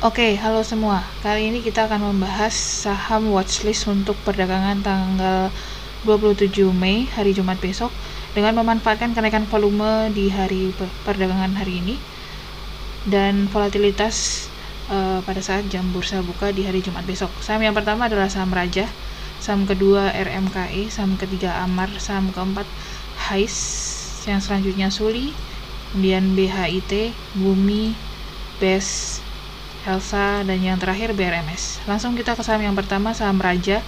Oke, halo semua. Kali ini kita akan membahas saham watchlist untuk perdagangan tanggal 27 Mei, hari Jumat besok, dengan memanfaatkan kenaikan volume di hari perdagangan hari ini dan volatilitas pada saat jam bursa buka di hari Jumat besok. Saham yang pertama adalah saham Raja, saham kedua RMKE, saham ketiga Amar, saham keempat Hais, yang selanjutnya Suli, kemudian BHIT, Bumi, BES, Elsa, dan yang terakhir BRMS. Langsung kita ke saham yang pertama, saham Raja.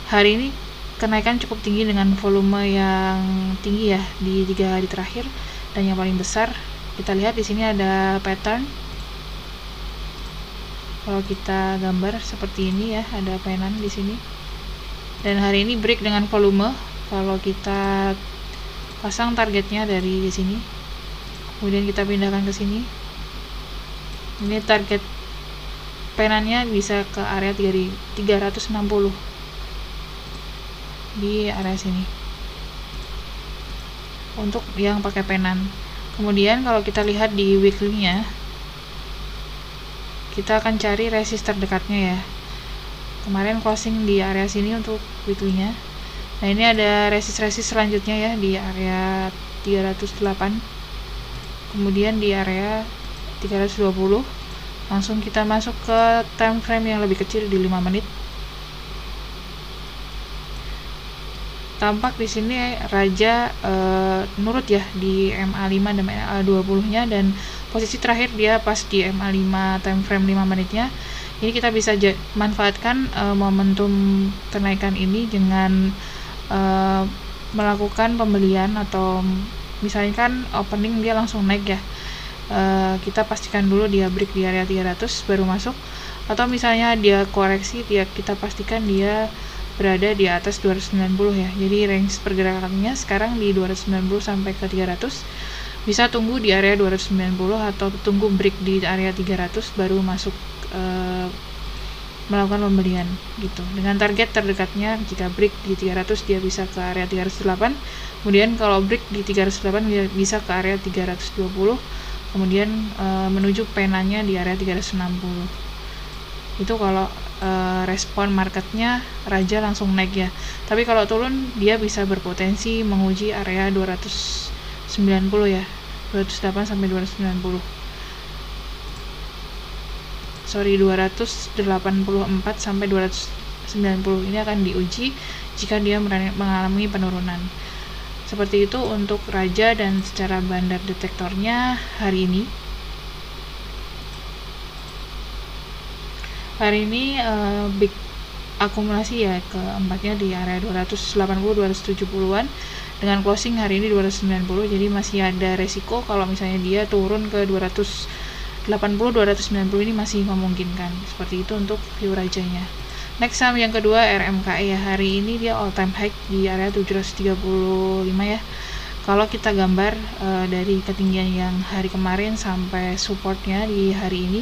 Hari ini kenaikan cukup tinggi dengan volume yang tinggi ya di 3 hari terakhir, dan yang paling besar kita lihat di sini ada pattern. Kalau kita gambar seperti ini ya, ada penan di sini. Dan hari ini break dengan volume. Kalau kita pasang targetnya dari di sini, kemudian kita pindahkan ke sini. Ini target penannya bisa ke area 360 di area sini untuk yang pakai penan. Kemudian kalau kita lihat di weekly-nya, kita akan cari resist terdekatnya ya. Kemarin closing di area sini untuk weekly-nya. Nah, ini ada resist selanjutnya ya di area 308. Kemudian di area 320. Langsung kita masuk ke time frame yang lebih kecil di 5 menit. Tampak di sini Raja nurut ya di MA5 dan MA20-nya, dan posisi terakhir dia pas di MA5 time frame 5 menitnya. Ini kita bisa manfaatkan momentum kenaikan ini dengan melakukan pembelian, atau misalkan opening dia langsung naik ya. Kita pastikan dulu dia break di area 300 baru masuk, atau misalnya dia koreksi, kita pastikan dia berada di atas 290 ya. Jadi range pergerakannya sekarang di 290 sampai ke 300. Bisa tunggu di area 290 atau tunggu break di area 300 baru masuk melakukan pembelian gitu. Dengan target terdekatnya jika break di 300 dia bisa ke area 308. Kemudian kalau break di 308 dia bisa ke area 320. Kemudian menuju penanya di area 360. Itu kalau respon marketnya Raja langsung naik ya. Tapi kalau turun dia bisa berpotensi menguji area 290 ya, 208 sampai 290. 284 sampai 290 ini akan diuji jika dia mengalami penurunan. Seperti itu untuk Raja. Dan secara bandar detektornya hari ini big akumulasi ya, keempatnya di area 280-270-an dengan closing hari ini 290. Jadi masih ada resiko kalau misalnya dia turun ke 280-290 ini masih memungkinkan. Seperti itu untuk view Rajanya. Next saham yang kedua RMKE ya. Hari ini dia all time high di area 735 ya. Kalau kita gambar dari ketinggian yang hari kemarin sampai supportnya di hari ini,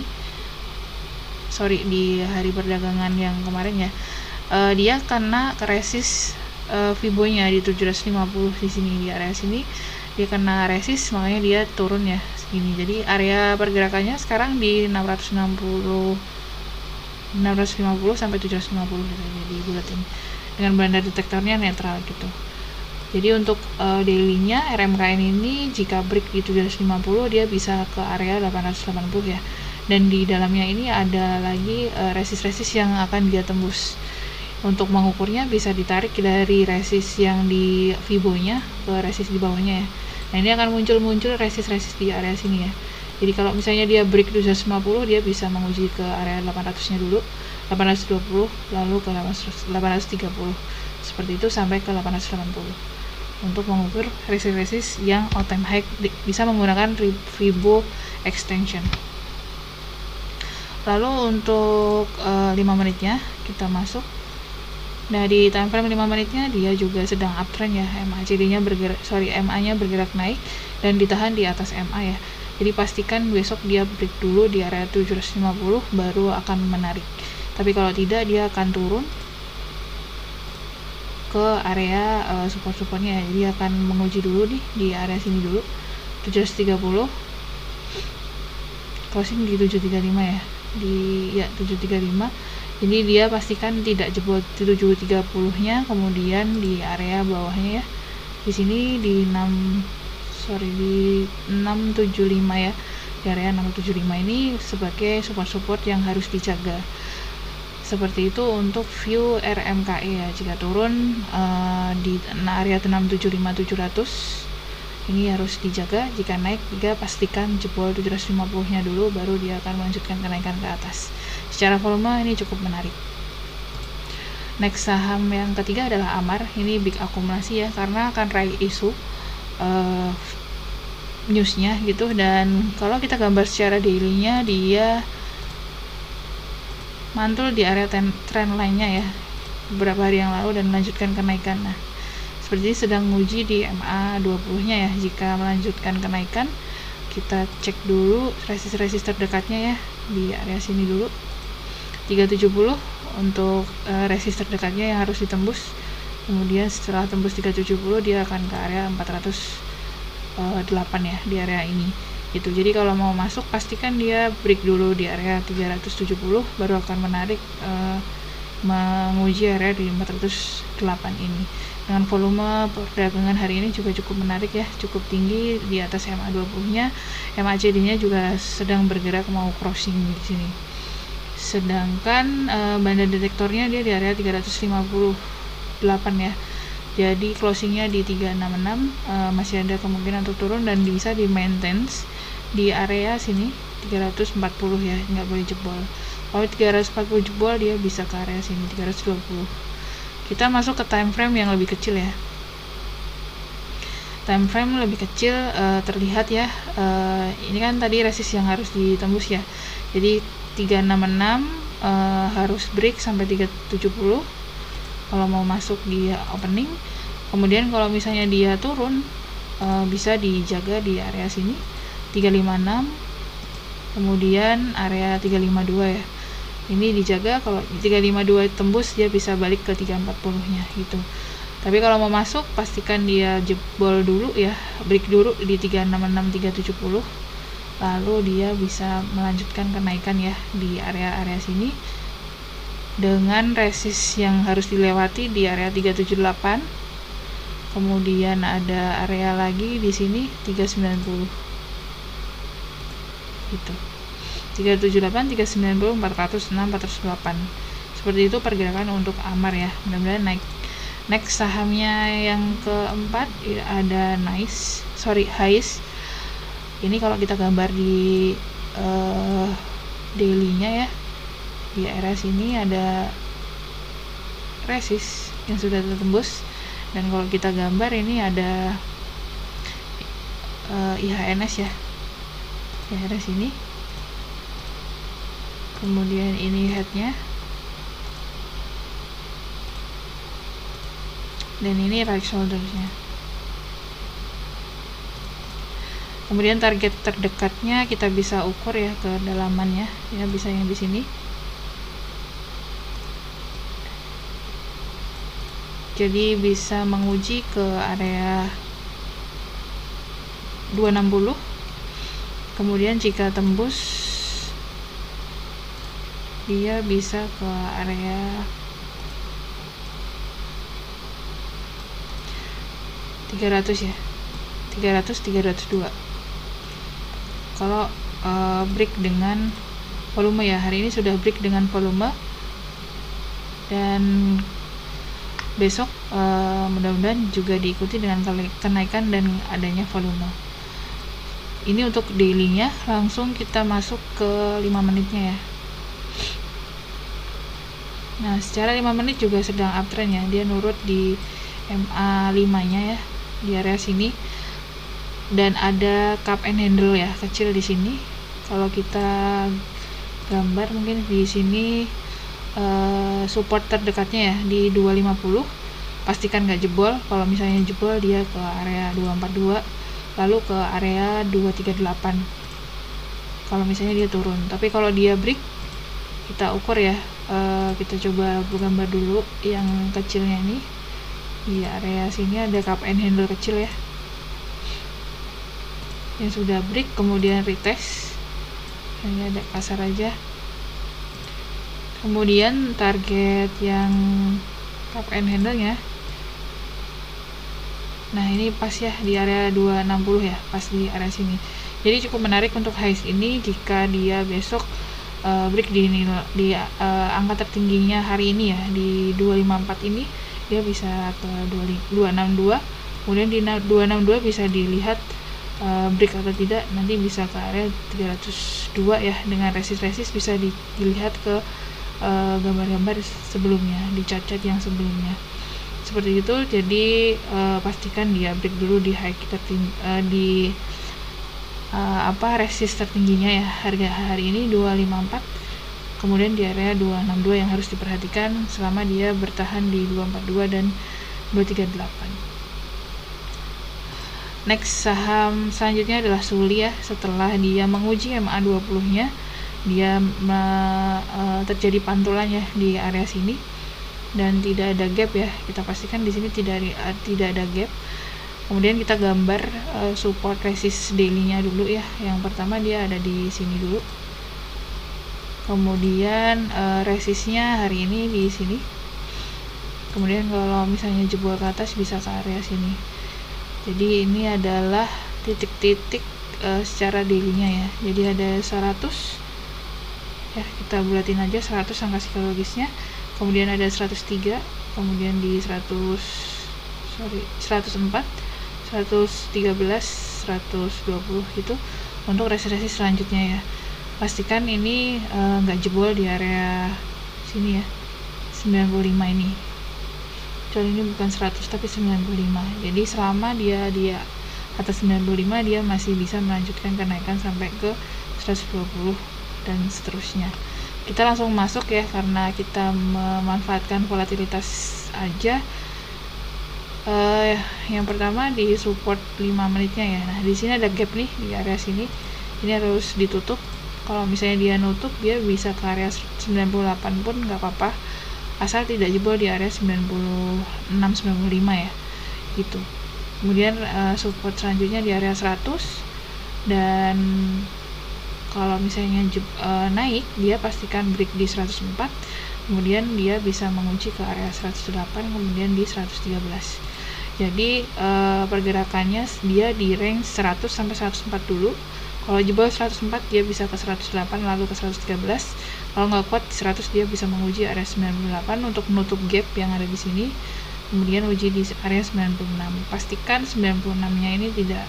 di hari perdagangan yang kemarin ya, dia kena resist Fibo-nya di 750 di sini, di area sini dia kena resist, makanya dia turun ya segini. Jadi area pergerakannya sekarang di 650 sampai 750 gitu. Jadi bulat ini dengan bandar detektornya netral gitu. Jadi untuk daily-nya RMKN ini jika break di 750 dia bisa ke area 880 ya. Dan di dalamnya ini ada lagi resist yang akan dia tembus. Untuk mengukurnya bisa ditarik dari resist yang di Fibo-nya ke resist di bawahnya ya. Nah, ini akan muncul resist di area sini ya. Jadi kalau misalnya dia break 750 dia bisa menguji ke area 800-nya dulu, 820 lalu ke 830. Seperti itu sampai ke 880. Untuk mengukur resist yang all time high bisa menggunakan Fibo extension. Lalu untuk 5 menitnya kita masuk. Nah, di time frame 5 menitnya dia juga sedang uptrend ya. MA-nya bergerak naik dan ditahan di atas MA ya. Jadi pastikan besok dia break dulu di area 750 baru akan menarik. Tapi kalau tidak dia akan turun ke area support-supportnya ya. Dia akan menguji dulu di area sini dulu 730. Closing di 735 ya. di 735. Jadi dia pastikan tidak jebol 730-nya, kemudian di area bawahnya ya. Di sini di 675 ya. Di area 675 ini sebagai support-support yang harus dijaga. Seperti itu untuk view RMKE ya. Jika turun di area 675-700 ini harus dijaga. Jika naik juga pastikan jebol 750-nya dulu, baru dia akan melanjutkan kenaikan ke atas. Secara volume ini cukup menarik. Next saham yang ketiga adalah Amar. Ini big akumulasi ya, karena akan raih isu newsnya gitu. Dan kalau kita gambar secara daily-nya, dia mantul di area trend line-nya ya beberapa hari yang lalu dan melanjutkan kenaikan. Nah, seperti sedang menguji di MA20-nya ya. Jika melanjutkan kenaikan, kita cek dulu resist terdekatnya ya, di area sini dulu 370 untuk resist terdekatnya yang harus ditembus. Kemudian setelah tembus 370 dia akan ke area 408 ya, di area ini gitu. Jadi kalau mau masuk pastikan dia break dulu di area 370, baru akan menarik menguji area di 408 ini. Dengan volume perdagangan hari ini juga cukup menarik ya, cukup tinggi di atas MA20-nya. MACD-nya juga sedang bergerak mau crossing di sini. Sedangkan banda detektornya dia di area 358 ya. Jadi closingnya di 366, masih ada kemungkinan untuk turun dan bisa di maintenance di area sini 340 ya, nggak boleh jebol. Kalau 340 jebol dia bisa ke area sini 320. Kita masuk ke time frame yang lebih kecil ya. Time frame lebih kecil terlihat ya. Ini kan tadi resist yang harus ditembus ya. Jadi 366 harus break sampai 370 kalau mau masuk di opening. Kemudian kalau misalnya dia turun bisa dijaga di area sini 356, kemudian area 352 ya. Ini dijaga, kalau 352 tembus dia bisa balik ke 340-nya gitu. Tapi kalau mau masuk pastikan dia jebol dulu ya, break dulu di 366 370. Lalu dia bisa melanjutkan kenaikan ya di area-area sini dengan resist yang harus dilewati di area 378. Kemudian ada area lagi di sini 390. Gitu. 378, 390, 406, 408. Seperti itu pergerakan untuk Amar ya. Mudah-mudahan naik. Next sahamnya yang keempat ada Highs. Ini kalau kita gambar di daily-nya ya, di area sini ada resist yang sudah tertembus. Dan kalau kita gambar ini ada IHNS ya, IHNS ini. Kemudian ini headnya, dan ini right shouldersnya. Kemudian target terdekatnya kita bisa ukur ya kedalamannya ya, bisa yang di sini. Jadi bisa menguji ke area 260. Kemudian jika tembus dia bisa ke area 300 ya, 302 kalau break dengan volume ya. Hari ini sudah break dengan volume, dan besok mudah-mudahan juga diikuti dengan kenaikan dan adanya volume. Ini untuk daily-nya. Langsung kita masuk ke 5 menitnya ya. Nah, secara 5 menit juga sedang uptrend ya. Dia nurut di MA5-nya ya, di area sini. Dan ada cup and handle ya, kecil di sini. Kalau kita gambar mungkin di sini support terdekatnya ya di 250. Pastikan nggak jebol. Kalau misalnya jebol dia ke area 242, lalu ke area 238. Kalau misalnya dia turun. Tapi kalau dia break, kita ukur ya. Kita coba gambar dulu yang kecilnya ini. Di area sini ada cup and handle kecil ya, yang sudah break kemudian retest. Ini ada kasar aja Kemudian target yang cup and handle-nya, nah ini pas ya di area 260 ya, pas di area sini. Jadi cukup menarik untuk highs ini jika dia besok break di angka tertingginya hari ini ya, di 254 ini dia bisa ke 262. Kemudian di 262 bisa dilihat break atau tidak, nanti bisa ke area 302 ya, dengan resist bisa dilihat ke gambar-gambar sebelumnya, di chart-chart yang sebelumnya seperti itu. Jadi pastikan dia break dulu di high di resist tertingginya ya, harga hari ini 254, kemudian di area 262 yang harus diperhatikan selama dia bertahan di 242 dan 238. Next, saham selanjutnya adalah Suli ya. Setelah dia menguji MA20 nya, dia terjadi pantulan ya di area sini dan tidak ada gap ya. Kita pastikan di sini tidak ada gap. Kemudian kita gambar support resist daily-nya dulu ya. Yang pertama dia ada di sini dulu. Kemudian resistnya hari ini di sini. Kemudian kalau misalnya jebol ke atas bisa ke area sini. Jadi ini adalah titik-titik secara daily-nya ya. Jadi ada 100 ya, kita bulatin aja 100 angka psikologisnya. Kemudian ada 103, kemudian di 104, 113, 120 gitu untuk resist selanjutnya ya. Pastikan ini nggak jebol di area sini ya, 95 ini. Kecuali ini bukan 100 tapi 95. Jadi selama dia di atas 95 dia masih bisa melanjutkan kenaikan sampai ke 120 dan seterusnya. Kita langsung masuk ya, karena kita memanfaatkan volatilitas aja. Yang pertama di support 5 menitnya ya. Nah, di sini ada gap nih di area sini. Ini harus ditutup. Kalau misalnya dia nutup, dia bisa ke area 98 pun nggak apa-apa, asal tidak jebol di area 96-95 ya. Gitu. Kemudian support selanjutnya di area 100, dan kalau misalnya naik, dia pastikan break di 104, kemudian dia bisa mengunci ke area 108, kemudian di 113. Jadi pergerakannya dia di range 100 sampai 104 dulu. Kalau jebol 104 dia bisa ke 108 lalu ke 113. Kalau nggak kuat 100 dia bisa menguji area 98 untuk menutup gap yang ada di sini. Kemudian uji di area 96. Pastikan 96-nya ini tidak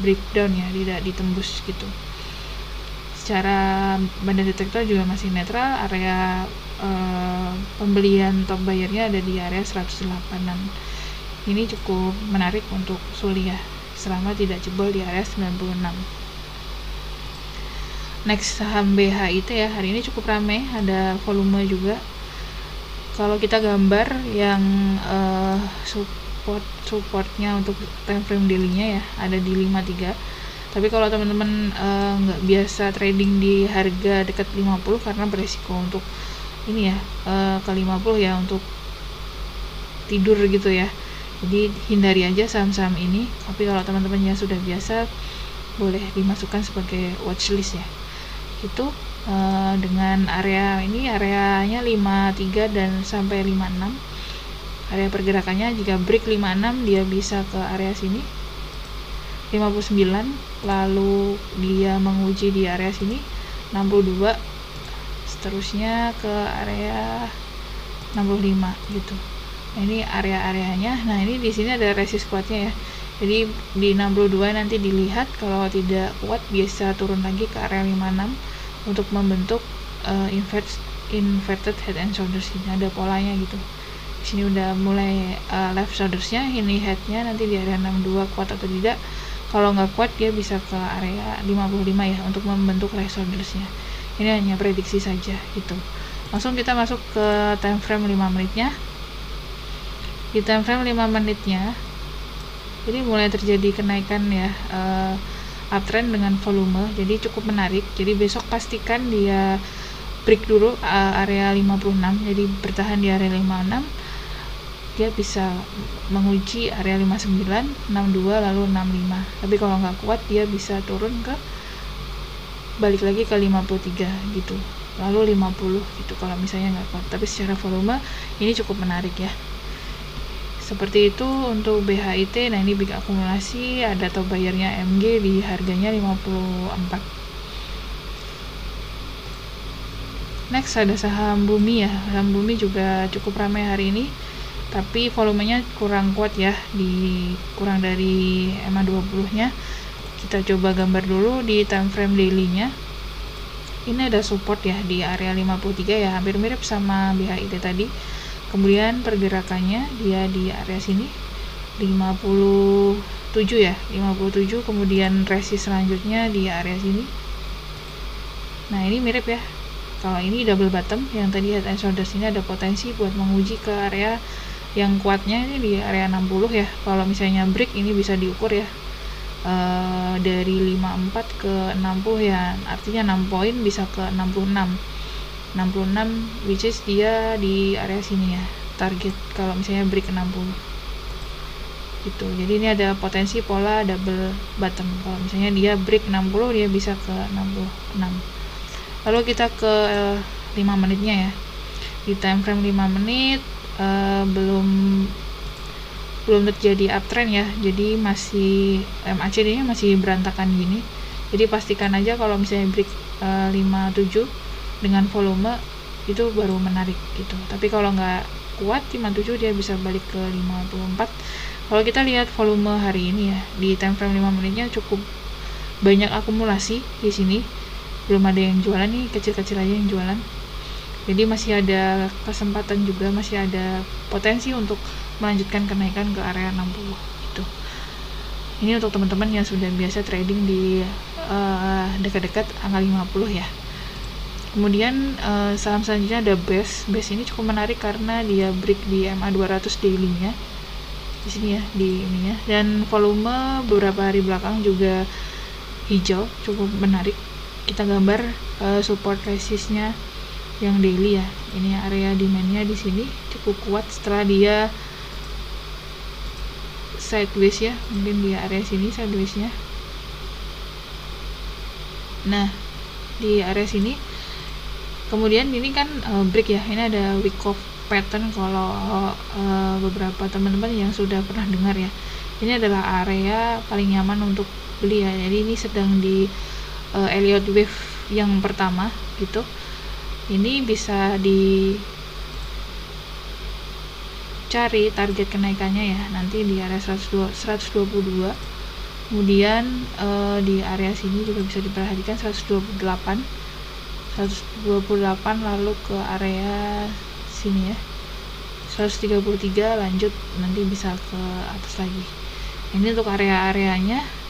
breakdown ya, tidak ditembus gitu. Secara banda detektor juga masih netral. Area pembelian top buyer-nya ada di area 108-an. Ini cukup menarik untuk Suli ya, selama tidak jebol di area 96. Next, saham BHIT ya, hari ini cukup ramai, ada volume juga. Kalau kita gambar yang supportnya untuk time frame daily-nya ya, ada di 53. Tapi kalau teman-teman nggak biasa trading di harga dekat 50 karena beresiko untuk ini ya, ke 50 ya, untuk tidur gitu ya. Jadi hindari aja saham-saham ini. Tapi kalau teman-teman yang sudah biasa, boleh dimasukkan sebagai watchlist ya. Itu dengan area ini, areanya 53 dan sampai 56. Area pergerakannya jika break 56 dia bisa ke area sini 59, lalu dia menguji di area sini 62, seterusnya ke area 65 gitu. Nah, ini area-areanya. Nah, ini di sini ada resist kuatnya ya. Jadi di 62 nanti dilihat, kalau tidak kuat biasa turun lagi ke area 56 untuk membentuk inverted head and shoulders. Ini ada polanya gitu. Di sini udah mulai left shoulders-nya, ini head-nya nanti di area 62 kuat atau tidak. Kalau nggak kuat dia bisa ke area 55 ya untuk membentuk right shoulders-nya. Ini hanya prediksi saja gitu. Langsung kita masuk ke time frame 5 menitnya. Di time frame 5 menitnya jadi mulai terjadi kenaikan ya, uptrend dengan volume, jadi cukup menarik. Jadi besok pastikan dia break dulu area 56, jadi bertahan di area 56, dia bisa menguji area 59, 62 lalu 65. Tapi kalau nggak kuat dia bisa turun ke balik lagi ke 53 gitu. lalu 50 gitu kalau misalnya nggak kuat. Tapi secara volume ini cukup menarik ya. Seperti itu untuk BHIT. Nah, ini big akumulasi, ada top bayarnya MG di harganya 54. Next ada saham Bumi ya. Saham Bumi juga cukup ramai hari ini, tapi volumenya kurang kuat ya, kurang dari EMA 20 nya. Kita coba gambar dulu di time frame daily nya. Ini ada support ya di area 53 ya, hampir mirip sama BHIT tadi. Kemudian pergerakannya dia di area sini 57 ya, 57. Kemudian resist selanjutnya di area sini. Nah, ini mirip ya. Kalau ini double bottom, yang tadi head and shoulders ini ada potensi buat menguji ke area yang kuatnya ini di area 60 ya. Kalau misalnya break ini bisa diukur ya, dari 54 ke 60 ya, artinya 6 poin bisa ke 66 which is dia di area sini ya, target kalau misalnya break 60 gitu. Jadi ini ada potensi pola double bottom. Kalau misalnya dia break 60, dia bisa ke 66. Lalu kita ke 5 menitnya ya. Di time frame 5 menit belum terjadi uptrend ya. Jadi masih MACD nya masih berantakan gini. Jadi pastikan aja kalau misalnya break 57 dengan volume itu baru menarik gitu. Tapi kalau nggak kuat 57, dia bisa balik ke 54. Kalau kita lihat volume hari ini ya, di time frame 5 menitnya cukup banyak akumulasi di sini. Belum ada yang jualan nih, kecil-kecil aja yang jualan. Jadi masih ada kesempatan juga, masih ada potensi untuk melanjutkan kenaikan ke area 60 gitu. Ini untuk teman-teman yang sudah biasa trading di dekat-dekat angka 50 ya. Kemudian saham selanjutnya ada BES. BES ini cukup menarik karena dia break di MA 200 daily-nya. Di sini ya, di ininya. Dan volume beberapa hari belakang juga hijau, cukup menarik. Kita gambar support resistnya yang daily ya. Ini area demand-nya di sini cukup kuat setelah dia sideways ya. Mungkin di area sini sideways-nya. Nah, di area sini kemudian ini kan break ya. Ini ada week off pattern kalau beberapa teman-teman yang sudah pernah dengar ya. Ini adalah area paling nyaman untuk beli ya. Jadi ini sedang di Elliott Wave yang pertama gitu. Ini bisa dicari target kenaikannya ya, nanti di area 122. Kemudian di area sini juga bisa diperhatikan 128, lalu ke area sini ya 133, lanjut nanti bisa ke atas lagi. Ini untuk area-areanya.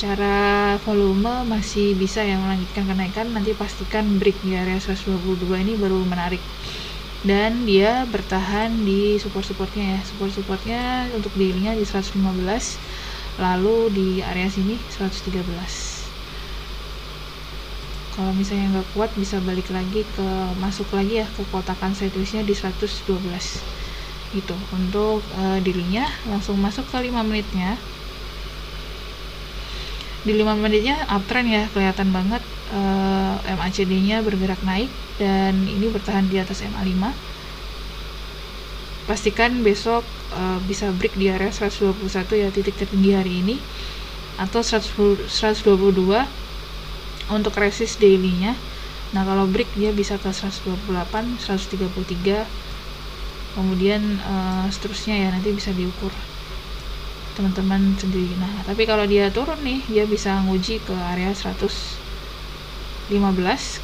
Secara volume masih bisa yang melanjutkan kenaikan. Nanti pastikan break di area 122 ini baru menarik. Dan dia bertahan di support-supportnya ya. Support-supportnya untuk daily-nya di 115, lalu di area sini 113. Kalau misalnya nggak kuat bisa balik lagi masuk lagi ya ke kotakan sideways-nya di 112 gitu. Untuk daily-nya langsung masuk ke 5 menitnya. Di 5 menitnya uptrend ya, kelihatan banget MACD-nya bergerak naik dan ini bertahan di atas MA5. Pastikan besok bisa break di area 121 ya, titik tertinggi hari ini, atau 122 untuk resist daily-nya. Nah, kalau break dia bisa ke 128, 133, kemudian seterusnya ya, nanti bisa diukur teman-teman sendiri. Nah, tapi kalau dia turun nih, dia bisa nguji ke area 115,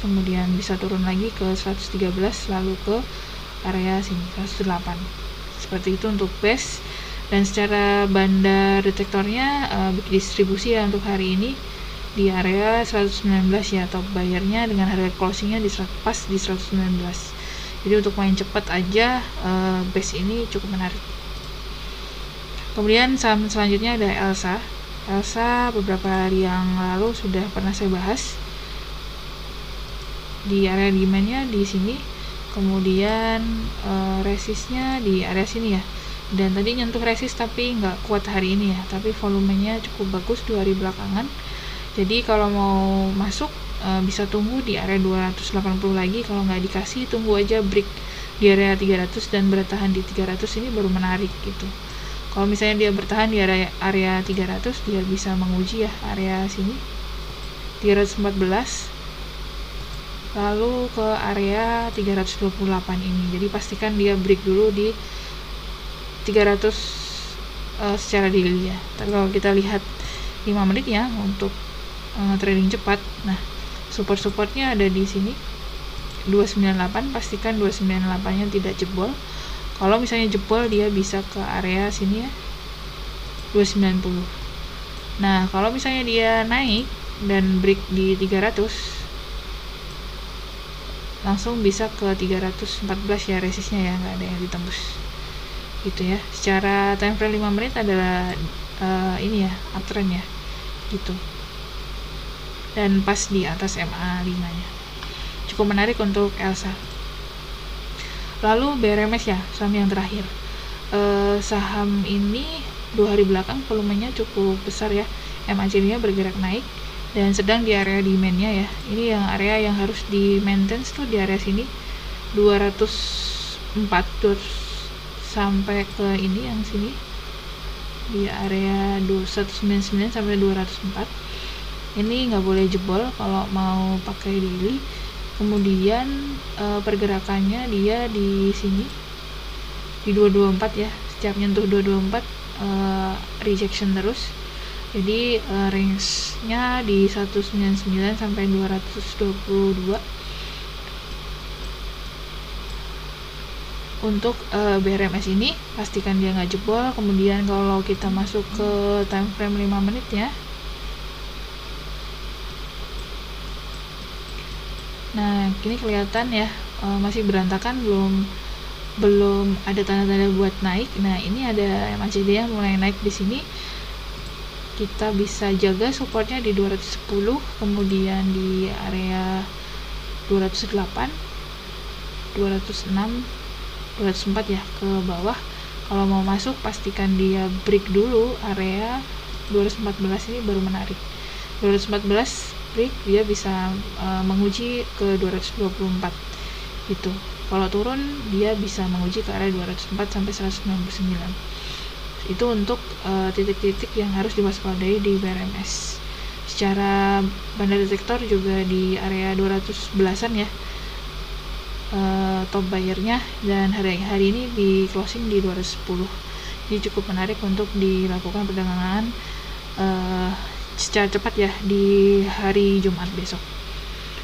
kemudian bisa turun lagi ke 113, lalu ke area sini 108. Seperti itu untuk BES. Dan secara banda detektornya distribusi ya untuk hari ini di area 119 ya, top bayarnya dengan harga closingnya pas di 119. Jadi untuk main cepat aja BES ini cukup menarik. Kemudian saham selanjutnya ada Elsa. Elsa beberapa hari yang lalu sudah pernah saya bahas. Di area demand-nya di sini, kemudian resistnya di area sini ya. Dan tadi nyentuh resist tapi nggak kuat hari ini ya. Tapi volumenya cukup bagus 2 hari belakangan. Jadi kalau mau masuk bisa tunggu di area 280 lagi. Kalau nggak dikasih, tunggu aja break di area 300 dan bertahan di 300, ini baru menarik gitu. Kalau misalnya dia bertahan di area 300, dia bisa menguji ya area sini 314, lalu ke area 328 ini. Jadi pastikan dia break dulu di 300 secara daily ya. Tapi kalau kita lihat 5 menit ya untuk trading cepat, nah support-supportnya ada di sini 298, pastikan 298 nya tidak jebol. Kalau misalnya jebol, dia bisa ke area sini ya 290. Nah kalau misalnya dia naik dan break di 300, langsung bisa ke 314 ya resistnya ya, nggak ada yang ditembus gitu ya. Secara time frame 5 menit adalah ini ya uptrend ya gitu, dan pas di atas MA5 nya, cukup menarik untuk Elsa. Lalu BRMS ya, saham yang terakhir. Saham ini 2 hari belakang volumenya cukup besar ya, MACD nya bergerak naik dan sedang di area demand-nya ya. Ini yang area yang harus di maintain tuh di area sini 204 sampai ke ini yang sini di area 199 sampai 204. Ini nggak boleh jebol kalau mau pakai daily. Kemudian pergerakannya dia di sini di 224 ya, setiap nyentuh 224 rejection terus. Jadi range-nya di 199 sampai 222 untuk BRMS ini. Pastikan dia nggak jebol. Kemudian kalau kita masuk ke time frame 5 menit ya, nah ini kelihatan ya masih berantakan, belum ada tanda-tanda buat naik. Nah ini ada MACD yang mulai naik di sini. Kita bisa jaga supportnya di 210, kemudian di area 208, 206, 204 ya ke bawah. Kalau mau masuk, pastikan dia break dulu area 214, ini baru menarik. 214 break, dia bisa menguji ke 224 gitu. Kalau turun, dia bisa menguji ke area 204 sampai 199. Itu untuk titik-titik yang harus diwaspadai di BRMS. Secara banda detektor juga di area 211-an ya top buyer-nya, dan hari ini di closing di 210. Ini cukup menarik untuk dilakukan perdagangan secara cepat ya di hari Jumat besok.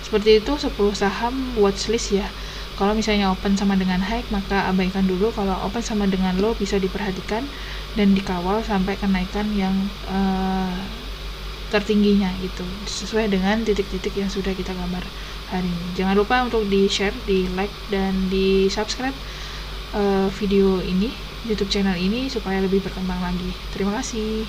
Seperti itu 10 saham watchlist ya. Kalau misalnya open sama dengan high, maka abaikan dulu. Kalau open sama dengan low, bisa diperhatikan dan dikawal sampai kenaikan yang tertingginya gitu, sesuai dengan titik-titik yang sudah kita gambar hari ini. Jangan lupa untuk di share, di like, dan di subscribe video ini, YouTube channel ini, supaya lebih berkembang lagi. Terima kasih.